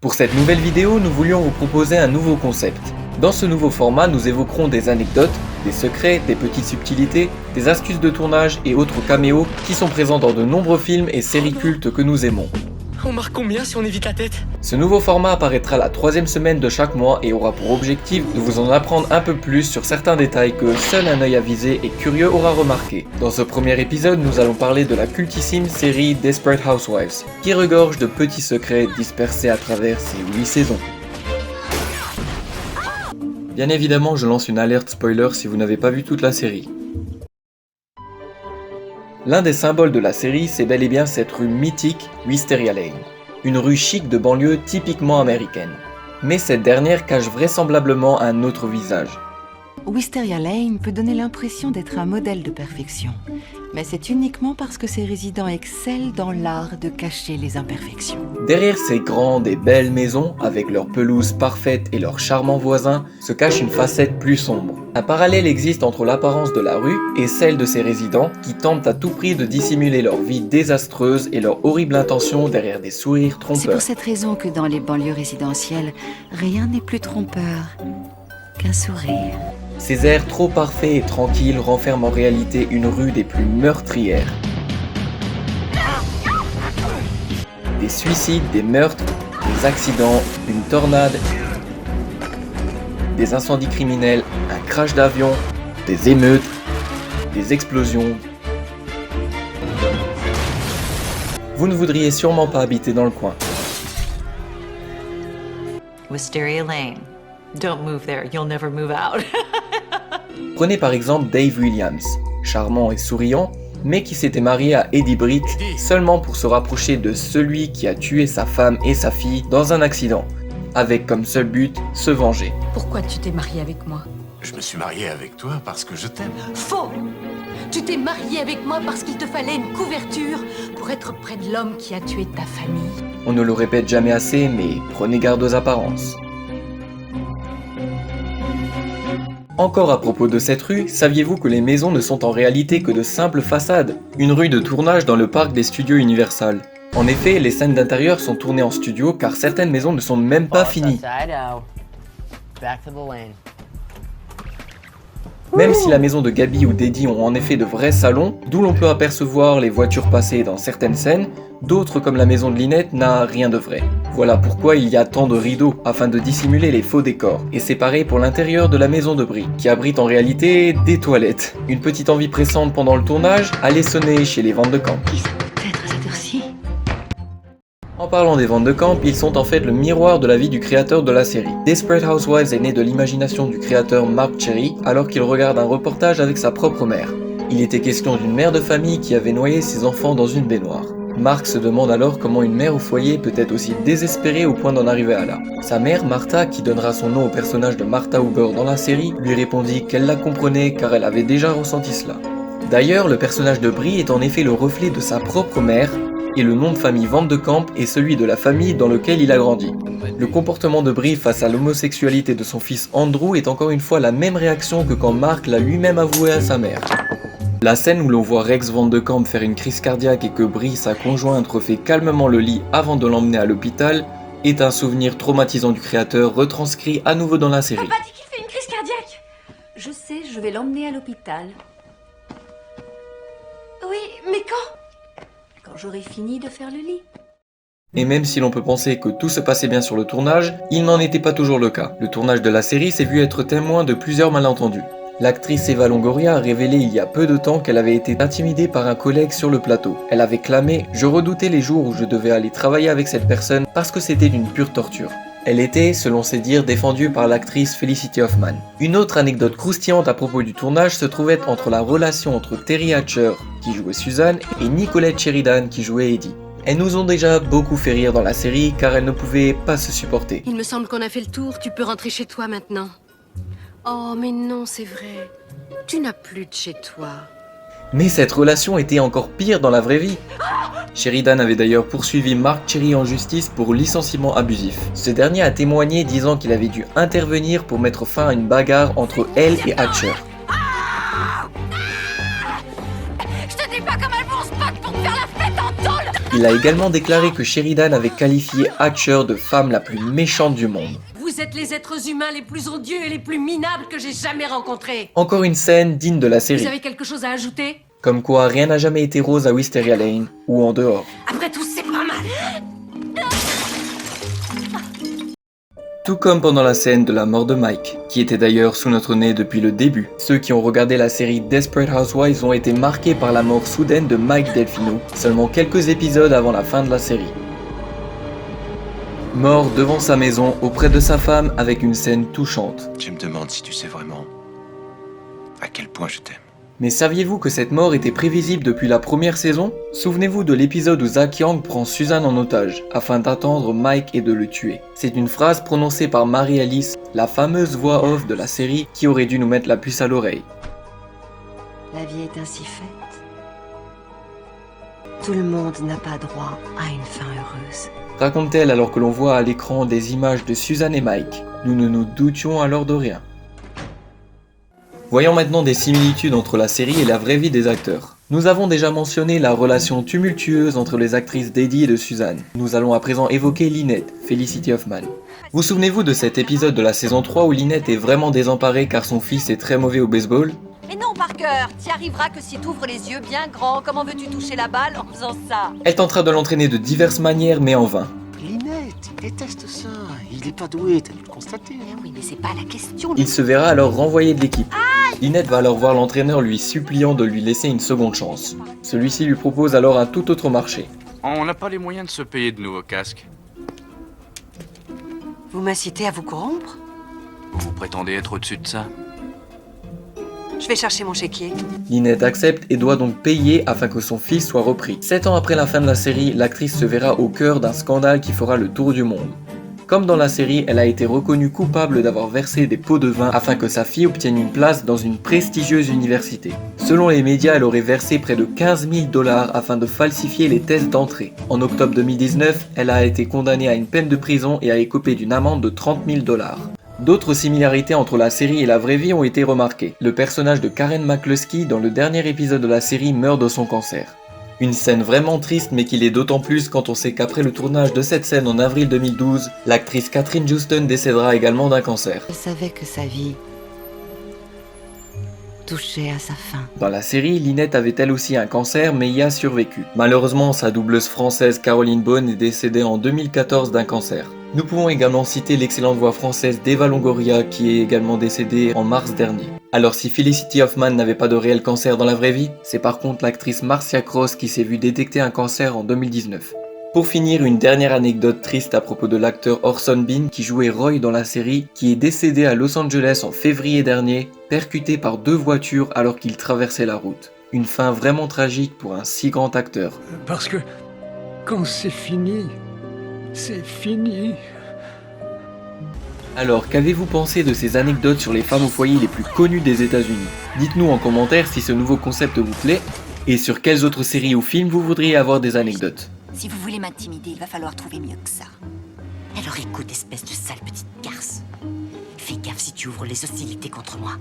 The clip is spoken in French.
Pour cette nouvelle vidéo, nous voulions vous proposer un nouveau concept. Dans ce nouveau format, nous évoquerons des anecdotes, des secrets, des petites subtilités, des astuces de tournage et autres caméos qui sont présents dans de nombreux films et séries cultes que nous aimons. On marque combien si on évite la tête? Ce nouveau format apparaîtra la 3e semaine de chaque mois et aura pour objectif de vous en apprendre un peu plus sur certains détails que seul un œil avisé et curieux aura remarqué. Dans ce premier épisode, nous allons parler de la cultissime série Desperate Housewives, qui regorge de petits secrets dispersés à travers ses 8 saisons. Bien évidemment, je lance une alerte spoiler si vous n'avez pas vu toute la série. L'un des symboles de la série, c'est bel et bien cette rue mythique, Wisteria Lane. Une rue chic de banlieue typiquement américaine. Mais cette dernière cache vraisemblablement un autre visage. Wisteria Lane peut donner l'impression d'être un modèle de perfection, mais c'est uniquement parce que ses résidents excellent dans l'art de cacher les imperfections. Derrière ces grandes et belles maisons, avec leurs pelouses parfaites et leurs charmants voisins, se cache une facette plus sombre. Un parallèle existe entre l'apparence de la rue et celle de ses résidents, qui tentent à tout prix de dissimuler leur vie désastreuse et leur horrible intention derrière des sourires trompeurs. C'est pour cette raison que dans les banlieues résidentielles, rien n'est plus trompeur qu'un sourire. Ces airs trop parfaits et tranquilles renferment en réalité une rue des plus meurtrières. Des suicides, des meurtres, des accidents, une tornade, des incendies criminels, un crash d'avion, des émeutes, des explosions. Vous ne voudriez sûrement pas habiter dans le coin. Wisteria Lane. Don't move there, you'll never move out. Prenez par exemple Dave Williams, charmant et souriant, mais qui s'était marié à Eddie Britt seulement pour se rapprocher de celui qui a tué sa femme et sa fille dans un accident, avec comme seul but, se venger. Pourquoi tu t'es marié avec moi? Je me suis marié avec toi parce que je t'aime. Faux! Tu t'es marié avec moi parce qu'il te fallait une couverture pour être près de l'homme qui a tué ta famille. On ne le répète jamais assez, mais prenez garde aux apparences. Encore à propos de cette rue, saviez-vous que les maisons ne sont en réalité que de simples façades? Une rue de tournage dans le parc des studios Universal. En effet, les scènes d'intérieur sont tournées en studio car certaines maisons ne sont même pas finies. Même si la maison de Gabi ou d'Eddie ont en effet de vrais salons, d'où l'on peut apercevoir les voitures passer dans certaines scènes, d'autres comme la maison de Lynette n'a rien de vrai. Voilà pourquoi il y a tant de rideaux, afin de dissimuler les faux décors. Et c'est pareil pour l'intérieur de la maison de Brie, qui abrite en réalité des toilettes. Une petite envie pressante pendant le tournage, aller sonner chez les ventes de camp. Peut-être à cette heure-ci. En parlant des ventes de camp, ils sont en fait le miroir de la vie du créateur de la série. Desperate Housewives est né de l'imagination du créateur Mark Cherry, alors qu'il regarde un reportage avec sa propre mère. Il était question d'une mère de famille qui avait noyé ses enfants dans une baignoire. Mark se demande alors comment une mère au foyer peut être aussi désespérée au point d'en arriver à là. Sa mère, Martha, qui donnera son nom au personnage de Martha Huber dans la série, lui répondit qu'elle la comprenait car elle avait déjà ressenti cela. D'ailleurs, le personnage de Brie est en effet le reflet de sa propre mère, et le nom de famille Van de Kamp est celui de la famille dans laquelle il a grandi. Le comportement de Brie face à l'homosexualité de son fils Andrew est encore une fois la même réaction que quand Mark l'a lui-même avoué à sa mère. La scène où l'on voit Rex Van de Kamp faire une crise cardiaque et que Brie, sa conjointe, refait calmement le lit avant de l'emmener à l'hôpital est un souvenir traumatisant du créateur retranscrit à nouveau dans la série. Papa dit qu'il fait une crise cardiaque. Je sais, je vais l'emmener à l'hôpital. Oui, mais quand j'aurai fini de faire le lit. Et même si l'on peut penser que tout se passait bien sur le tournage, il n'en était pas toujours le cas. Le tournage de la série s'est vu être témoin de plusieurs malentendus. L'actrice Eva Longoria a révélé il y a peu de temps qu'elle avait été intimidée par un collègue sur le plateau. Elle avait clamé « Je redoutais les jours où je devais aller travailler avec cette personne parce que c'était d'une pure torture ». Elle était, selon ses dires, défendue par l'actrice Felicity Huffman. Une autre anecdote croustillante à propos du tournage se trouvait entre la relation entre Terry Hatcher, qui jouait Suzanne, et Nicolette Sheridan, qui jouait Eddie. Elles nous ont déjà beaucoup fait rire dans la série car elles ne pouvaient pas se supporter. Il me semble qu'on a fait le tour, tu peux rentrer chez toi maintenant. Oh, mais non, c'est vrai. Tu n'as plus de chez toi. Mais cette relation était encore pire dans la vraie vie. Sheridan avait d'ailleurs poursuivi Mark Cherry en justice pour licenciement abusif. Ce dernier a témoigné disant qu'il avait dû intervenir pour mettre fin à une bagarre entre elle et Hatcher. Je te dis pas comme elles vont se battre pour te faire la fête en tôle. Il a également déclaré que Sheridan avait qualifié Hatcher de femme la plus méchante du monde. Vous êtes les êtres humains les plus odieux et les plus minables que j'ai jamais rencontrés. Encore une scène digne de la Vous série. avez quelque chose à ajouter? Comme quoi, rien n'a jamais été rose à Wisteria Lane, ou en dehors. Après tout, c'est pas mal. Tout comme pendant la scène de la mort de Mike, qui était d'ailleurs sous notre nez depuis le début. Ceux qui ont regardé la série Desperate Housewives ont été marqués par la mort soudaine de Mike Delfino, seulement quelques épisodes avant la fin de la série. Mort devant sa maison, auprès de sa femme, avec une scène touchante. Tu me demandes si tu sais vraiment à quel point je t'aime. Mais saviez-vous que cette mort était prévisible depuis la première saison? Souvenez-vous de l'épisode où Zach Young prend Suzanne en otage, afin d'attendre Mike et de le tuer. C'est une phrase prononcée par Mary Alice, la fameuse voix off de la série, qui aurait dû nous mettre la puce à l'oreille. La vie est ainsi faite. Tout le monde n'a pas droit à une fin heureuse. Raconte-t-elle alors que l'on voit à l'écran des images de Suzanne et Mike. Nous ne nous doutions alors de rien. Voyons maintenant des similitudes entre la série et la vraie vie des acteurs. Nous avons déjà mentionné la relation tumultueuse entre les actrices d'Eddie et de Suzanne. Nous allons à présent évoquer Lynette, Felicity Huffman. Vous souvenez-vous de cet épisode de la saison 3 où Lynette est vraiment désemparée car son fils est très mauvais au baseball? Mais non, Parker, t'y arriveras que si t'ouvres les yeux bien grands. Comment veux-tu toucher la balle en faisant ça? Elle tentera de l'entraîner de diverses manières mais en vain. Lynette, déteste ça. Il est pas doué, t'as dû le constater. Oui, mais c'est pas la question. Il se verra alors renvoyé de l'équipe. Lynette va alors voir l'entraîneur lui suppliant de lui laisser une seconde chance. Celui-ci lui propose alors un tout autre marché. On n'a pas les moyens de se payer de nouveaux casques. Vous m'incitez à vous corrompre? Vous prétendez être au-dessus de ça? Je vais chercher mon chéquier. Lynette accepte et doit donc payer afin que son fils soit repris. 7 ans après la fin de la série, l'actrice se verra au cœur d'un scandale qui fera le tour du monde. Comme dans la série, elle a été reconnue coupable d'avoir versé des pots de vin afin que sa fille obtienne une place dans une prestigieuse université. Selon les médias, elle aurait versé près de 15 000 $ afin de falsifier les tests d'entrée. En octobre 2019, elle a été condamnée à une peine de prison et a écopé d'une amende de 30 000 $. D'autres similarités entre la série et la vraie vie ont été remarquées. Le personnage de Karen McCluskey dans le dernier épisode de la série meurt de son cancer. Une scène vraiment triste mais qui l'est d'autant plus quand on sait qu'après le tournage de cette scène en avril 2012, l'actrice Catherine Houston décédera également d'un cancer. Elle savait que sa vie touchait à sa fin. Dans la série, Lynette avait elle aussi un cancer mais y a survécu. Malheureusement, sa doubleuse française Caroline Beaune est décédée en 2014 d'un cancer. Nous pouvons également citer l'excellente voix française d'Eva Longoria qui est également décédée en mars dernier. Alors si Felicity Huffman n'avait pas de réel cancer dans la vraie vie, c'est par contre l'actrice Marcia Cross qui s'est vue détecter un cancer en 2019. Pour finir, une dernière anecdote triste à propos de l'acteur Orson Bean qui jouait Roy dans la série, qui est décédé à Los Angeles en février dernier, percuté par 2 voitures alors qu'il traversait la route. Une fin vraiment tragique pour un si grand acteur. Parce que quand c'est fini, c'est fini. Alors, qu'avez-vous pensé de ces anecdotes sur les femmes au foyer les plus connues des États-Unis? Dites-nous en commentaire si ce nouveau concept vous plaît et sur quelles autres séries ou films vous voudriez avoir des anecdotes. Si vous voulez m'intimider, il va falloir trouver mieux que ça. Alors écoute, espèce de sale petite garce. Fais gaffe si tu ouvres les hostilités contre moi.